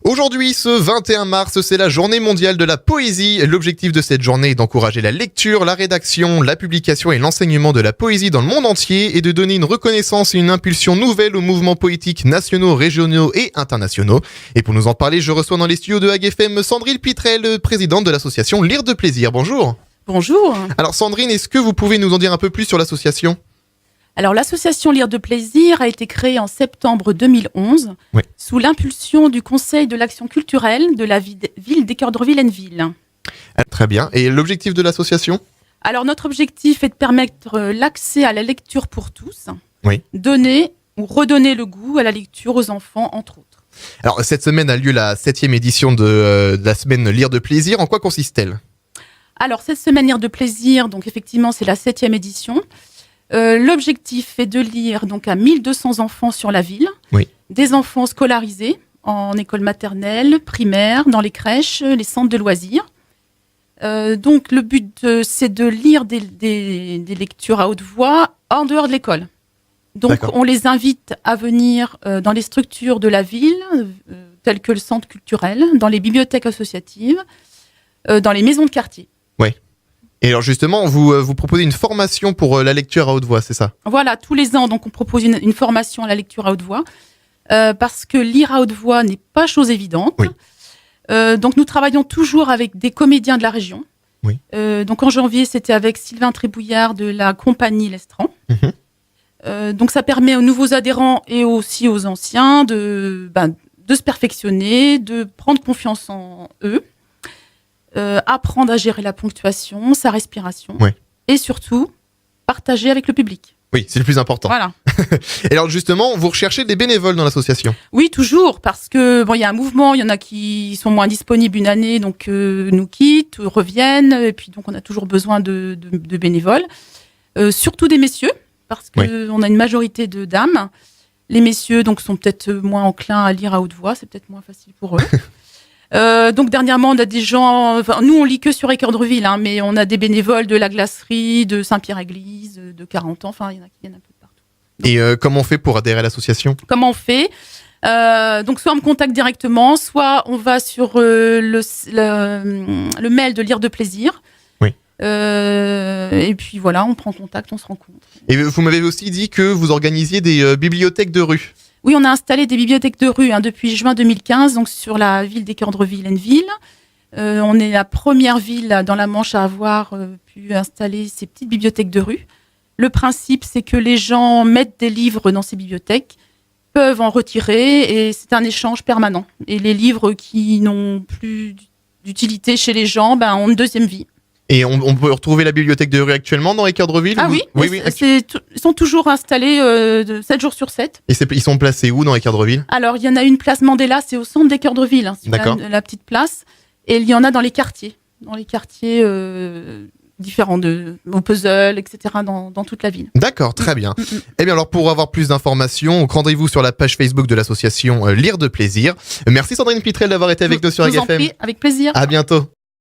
Aujourd'hui, ce 21 mars, c'est la journée mondiale de la poésie. L'objectif de cette journée est d'encourager la lecture, la rédaction, la publication et l'enseignement de la poésie dans le monde entier et de donner une reconnaissance et une impulsion nouvelle aux mouvements poétiques nationaux, régionaux et internationaux. Et pour nous en parler, je reçois dans les studios de AgFM Sandrine Pitrel, présidente de l'association Lire de Plaisir. Bonjour. Bonjour. Alors Sandrine, est-ce que vous pouvez nous en dire un peu plus sur l'association ? Alors l'association Lire de Plaisir a été créée en septembre 2011 sous l'impulsion du Conseil de l'action culturelle de la ville d'Équeurdreville-en-Ville. Très bien. Et l'objectif de l'association ? Alors notre objectif est de permettre l'accès à la lecture pour tous, donner ou redonner le goût à la lecture aux enfants, entre autres. Alors cette semaine a lieu la 7e édition de la semaine Lire de Plaisir. En quoi consiste-t-elle ? Alors cette semaine Lire de Plaisir, donc effectivement c'est la 7e édition. L'objectif est de lire donc à 1200 enfants sur la ville, des enfants scolarisés en école maternelle, primaire, dans les crèches, les centres de loisirs. Donc le but c'est de lire des lectures à haute voix en dehors de l'école. Donc on les invite à venir dans les structures de la ville, telles que le centre culturel, dans les bibliothèques associatives, dans les maisons de quartier. Et alors justement, vous proposez une formation pour la lecture à haute voix, c'est ça ? Voilà, tous les ans, donc on propose une formation à la lecture à haute voix, parce que lire à haute voix n'est pas chose évidente. Donc nous travaillons toujours avec des comédiens de la région. Donc en janvier, c'était avec Sylvain Trébouillard de la compagnie L'Estran. Donc ça permet aux nouveaux adhérents et aussi aux anciens de se perfectionner, de prendre confiance en eux. Apprendre à gérer la ponctuation, sa respiration, et surtout, partager avec le public. Oui, c'est le plus important. Voilà. Et alors justement, vous recherchez des bénévoles dans l'association ? Oui, toujours, parce que il y a un mouvement, il y en a qui sont moins disponibles une année, donc nous quittent, reviennent, et puis donc on a toujours besoin de bénévoles, surtout des messieurs, parce que on a une majorité de dames. Les messieurs donc sont peut-être moins enclins à lire à haute voix, c'est peut-être moins facile pour eux. Donc dernièrement on a des gens, nous on lit que sur Équeurdreville, mais on a des bénévoles de la glacerie, de Saint-Pierre-Église, de 40 ans, il y en a qui viennent un peu de partout. Donc, et comment on fait pour adhérer à l'association ? Comment on fait ? Donc soit on me contacte directement, soit on va sur le mail de Lire de Plaisir. Et puis voilà, on prend contact, on se rencontre. Et vous m'avez aussi dit que vous organisiez des bibliothèques de rue. Oui, on a installé des bibliothèques de rue depuis juin 2015, donc sur la ville d'Équeurdreville-en-Ville. On est la première ville dans la Manche à avoir pu installer ces petites bibliothèques de rue. Le principe, c'est que les gens mettent des livres dans ces bibliothèques, peuvent en retirer, et c'est un échange permanent. Et les livres qui n'ont plus d'utilité chez les gens ont une deuxième vie. Et on peut retrouver la bibliothèque de rue actuellement dans Équeurdreville ? Ah oui, ils sont toujours installés 7 jours sur 7. Et ils sont placés où dans Équeurdreville ? Alors, il y en a une place Mandela, c'est au centre d'Équeurdreville, sur la petite place. Et il y en a dans les quartiers différents, au puzzle, etc., dans toute la ville. D'accord, très bien. Eh bien alors, pour avoir plus d'informations, rendez-vous sur la page Facebook de l'association Lire de Plaisir. Merci Sandrine Pitrel d'avoir été avec nous sur AgFM. Je vous en prie, avec plaisir. À bientôt.